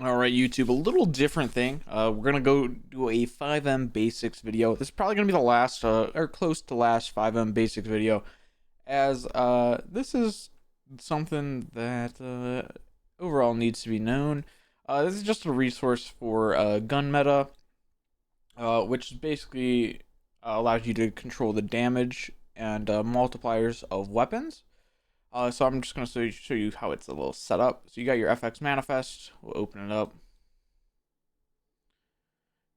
All right, YouTube, a little different thing. We're gonna go do a FiveM basics video. This is probably gonna be the last, or close to last FiveM basics video, as this is something that overall needs to be known. This is just a resource for gun meta, which basically allows you to control the damage and multipliers of weapons. So I'm just going to show you how it's a little set up. So you got your FX manifest. We'll open it up.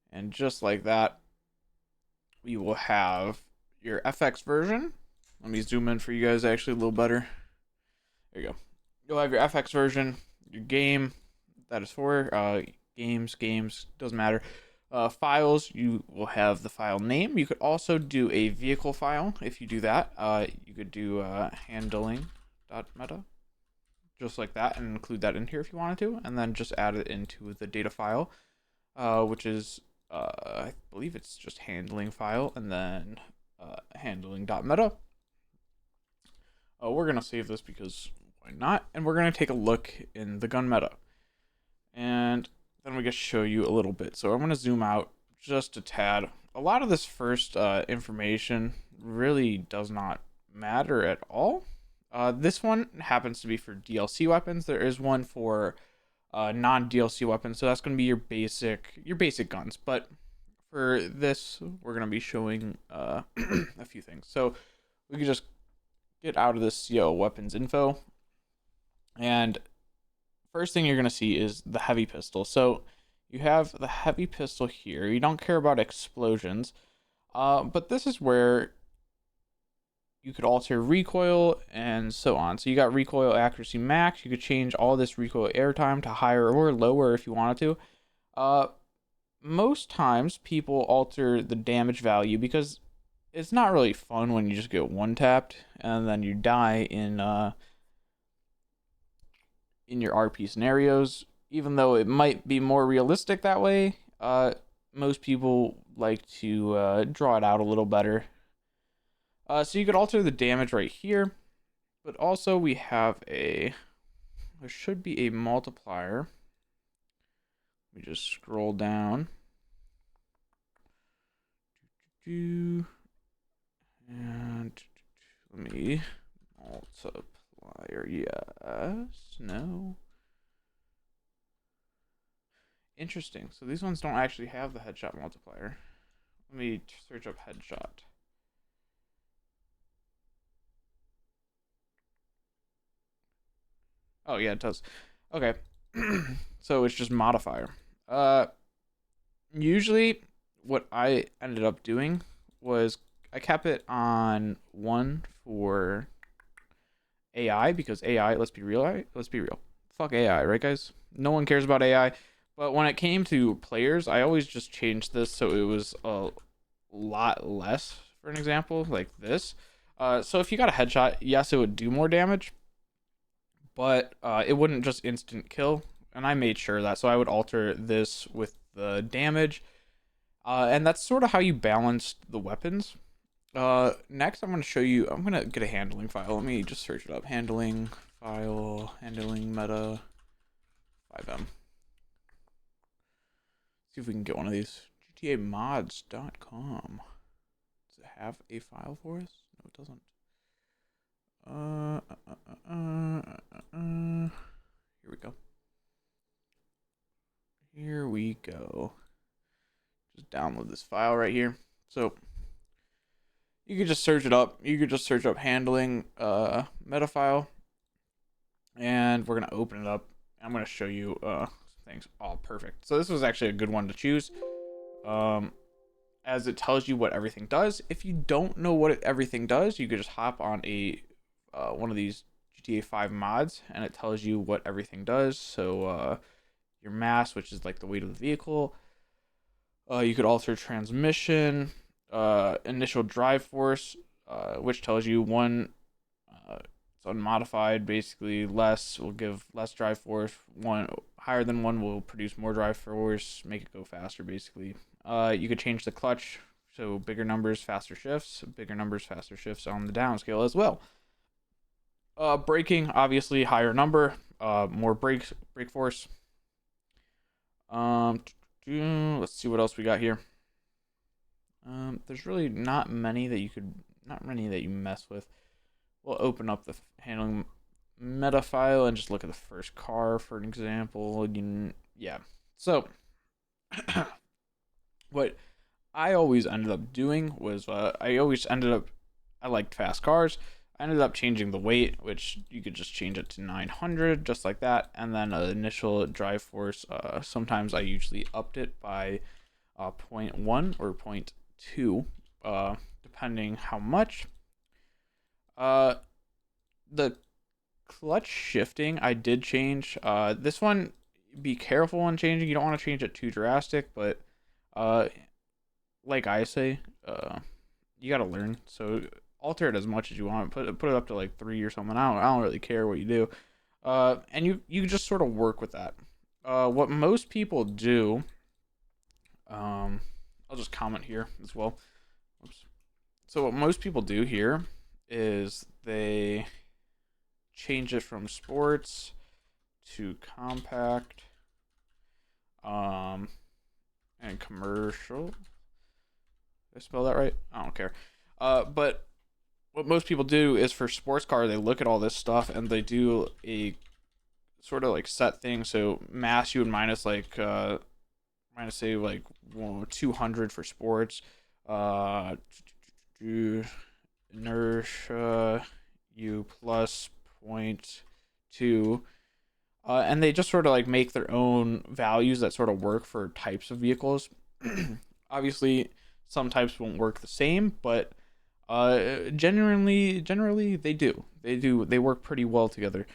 And just like that, we will have your FX version. Let me zoom in for you guys actually a little better. There you go. You'll have your FX version, your game, that is for games, doesn't matter. Files, you will have the file name. You could also do a vehicle file if you do that. You could do handling.meta, just like that, and include that in here if you wanted to, and then just add it into the data file, which is I believe it's just handling file, and then handling.meta. We're gonna save this because why not? And we're gonna take a look in the gun meta, and then we get to show you a little bit. So I'm gonna zoom out just a tad. A lot of this first information really does not matter at all. This one happens to be for DLC weapons. There is one for non-DLC weapons, so that's going to be your basic guns. But for this, we're going to be showing a few things. So we can just get out of this weapons info, and first thing you're going to see is the heavy pistol. So you have the heavy pistol here. You don't care about explosions, but this is where you could alter recoil and so on. So you got recoil accuracy max. You could change all this recoil airtime to higher or lower if you wanted to. Most times people alter the damage value because it's not really fun when you just get one tapped and then you die in your RP scenarios. Even though it might be more realistic that way, most people like to draw it out a little better. So you could alter the damage right here, but also we have there should be a multiplier. We just scroll down. And let me multiplier, yes, no. Interesting. So these ones don't actually have the headshot multiplier. Let me search up headshot. Oh yeah, it does. Okay. So it's just modifier. Usually what I ended up doing was I kept it on 1 for AI because AI, let's be real, Fuck AI, right guys? No one cares about AI. But when it came to players, I always just changed this so it was a lot less, for an example, like this. So if you got a headshot, yes, it would do more damage, but it wouldn't just instant kill. And I made sure of that, so I would alter this with the damage. And that's sort of how you balance the weapons. Next, I'm going to show you, I'm going to get a handling file. Let me just search it up. Handling file, handling meta, FiveM. See if we can get one of these. GTAmods.com. Does it have a file for us? No, it doesn't. Here we go. Here we go. Just download this file right here. So you could just search it up. You could just search up handling meta file, and we're gonna open it up. I'm gonna show you things. Oh, perfect. So this was actually a good one to choose, as it tells you what everything does. If you don't know what everything does, you could just hop on a one of these GTA 5 mods, and it tells you what everything does. So your mass, which is like the weight of the vehicle. You could alter transmission, initial drive force, which tells you one, it's unmodified, basically less will give less drive force. One higher than one will produce more drive force, make it go faster, basically. You could change the clutch, so bigger numbers, faster shifts, on the downscale as well. Braking, obviously higher number, more brake force. Um, let's see what else we got here. There's really not many that you mess with. We'll open up the handling meta file and just look at the first car for an example. Yeah. So what I always ended up doing was I liked fast cars. I ended up changing the weight, which you could just change it to 900, just like that, and then initial drive force. Sometimes I usually upped it by zero point 0.1 or 0.2, depending how much. Uh, the clutch shifting I did change. This one, be careful when changing. You don't want to change it too drastic, but uh, like I say, you gotta learn. So alter it as much as you want. Put it up to like 3 or something. I don't really care what you do. And you just sort of work with that. What most people do, I'll just comment here as well. Oops. So what most people do here is they change it from sports to compact, and commercial. Did I spell that right? I don't care. But what most people do is for sports car, they look at all this stuff and they do a sort of like set thing. So mass you would minus say like 200 for sports. Do inertia u plus 0.2. And they just sort of like make their own values that sort of work for types of vehicles. Obviously, some types won't work the same, but generally they work pretty well together.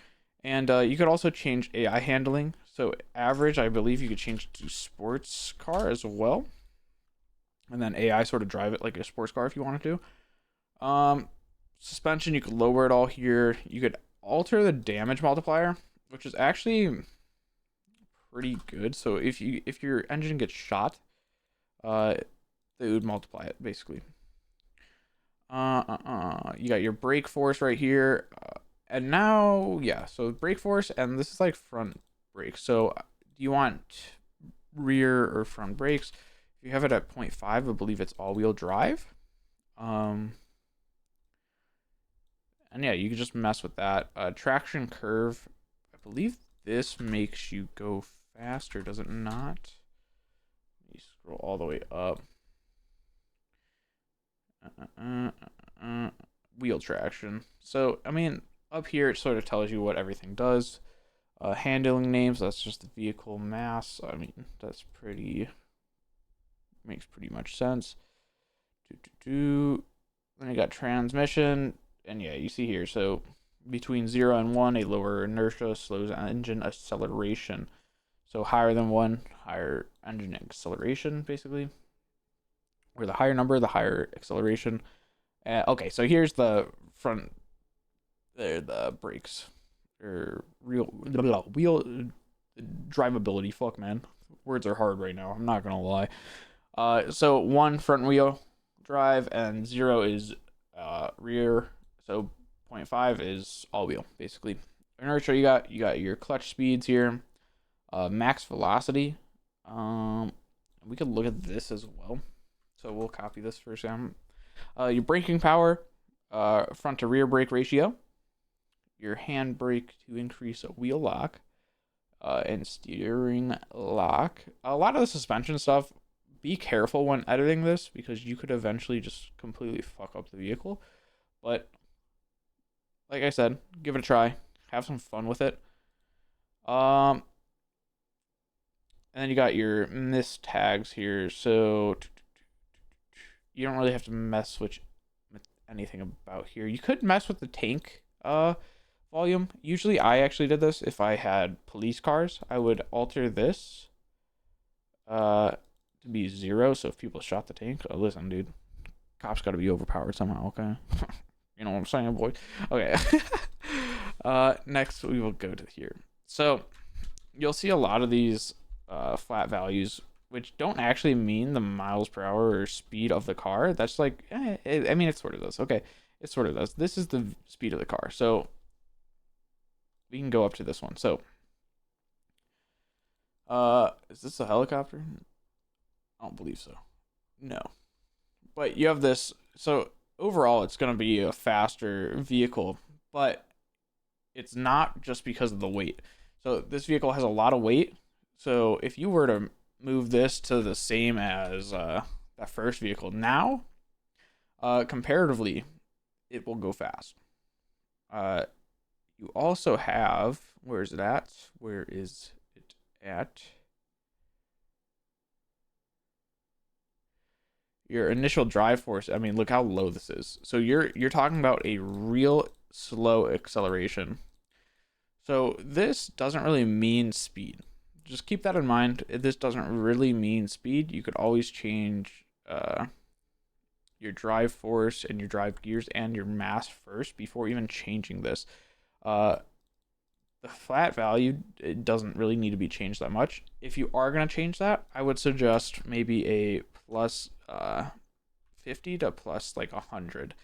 And you could also change AI handling. So average, I believe you could change it to sports car as well, and then AI sort of drive it like a sports car if you wanted to. Suspension, you could lower it all here. You could alter the damage multiplier, which is actually pretty good. So if your engine gets shot, they would multiply it basically. You got your brake force right here, and now yeah. So brake force, and this is like front brakes. So do you want rear or front brakes? If you have it at 0.5, I believe it's all-wheel drive. And yeah, you can just mess with that. Traction curve, I believe this makes you go faster, does it not? Let me scroll all the way up. Wheel traction. So, I mean, up here it sort of tells you what everything does. Handling names, that's just the vehicle mass. I mean, makes pretty much sense. Then you got transmission, and yeah, you see here. So between 0 and 1, a lower inertia slows engine acceleration. So higher than 1, higher engine acceleration, basically. Or the higher number, the higher acceleration. Okay, so here's the front, the brakes, or real wheel drivability. Fuck, man, words are hard right now. I'm not gonna lie. So 1 front wheel drive and 0 is rear. So 0.5 is all wheel basically. Inertia, you got your clutch speeds here. Max velocity. We could look at this as well. So we'll copy this for some. Your braking power, front to rear brake ratio, your hand brake to increase a wheel lock, and steering lock. A lot of the suspension stuff, be careful when editing this because you could eventually just completely fuck up the vehicle. But like I said, give it a try. Have some fun with it. And then you got your miss tags here. So you don't really have to mess with anything about here. You could mess with the tank volume. Usually I actually did this if I had police cars. I would alter this to be 0. So if people shot the tank, listen, dude, cops got to be overpowered somehow, okay? You know what I'm saying, boy? Okay. Next we will go to here. So you'll see a lot of these flat values which don't actually mean the miles per hour or speed of the car. That's like, I mean, it sort of does. Okay, it sort of does. This is the speed of the car. So we can go up to this one. So Is this a helicopter? I don't believe so. No. But you have this, so overall it's going to be a faster vehicle, but it's not just because of the weight. So this vehicle has a lot of weight. So if you were to move this to the same as that first vehicle now, comparatively, it will go fast. You also have, where is it at? Where is it at? Your initial drive force. I mean, look how low this is. So you're talking about a real slow acceleration. So this doesn't really mean speed. Just keep that in mind. This doesn't really mean speed. You could always change your drive force and your drive gears and your mass first before even changing this. The flat value, it doesn't really need to be changed that much. If you are going to change that, I would suggest maybe a plus 50 to plus like 100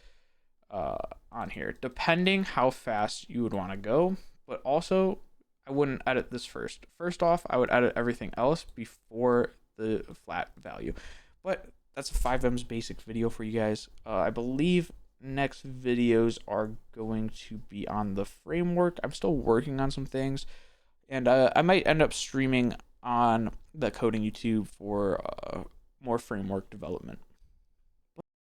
on here, depending how fast you would want to go. But also, I wouldn't edit this first. First off, I would edit everything else before the flat value. But that's FiveM's basic video for you guys. I believe next videos are going to be on the framework. I'm still working on some things, and I might end up streaming on the coding YouTube for more framework development.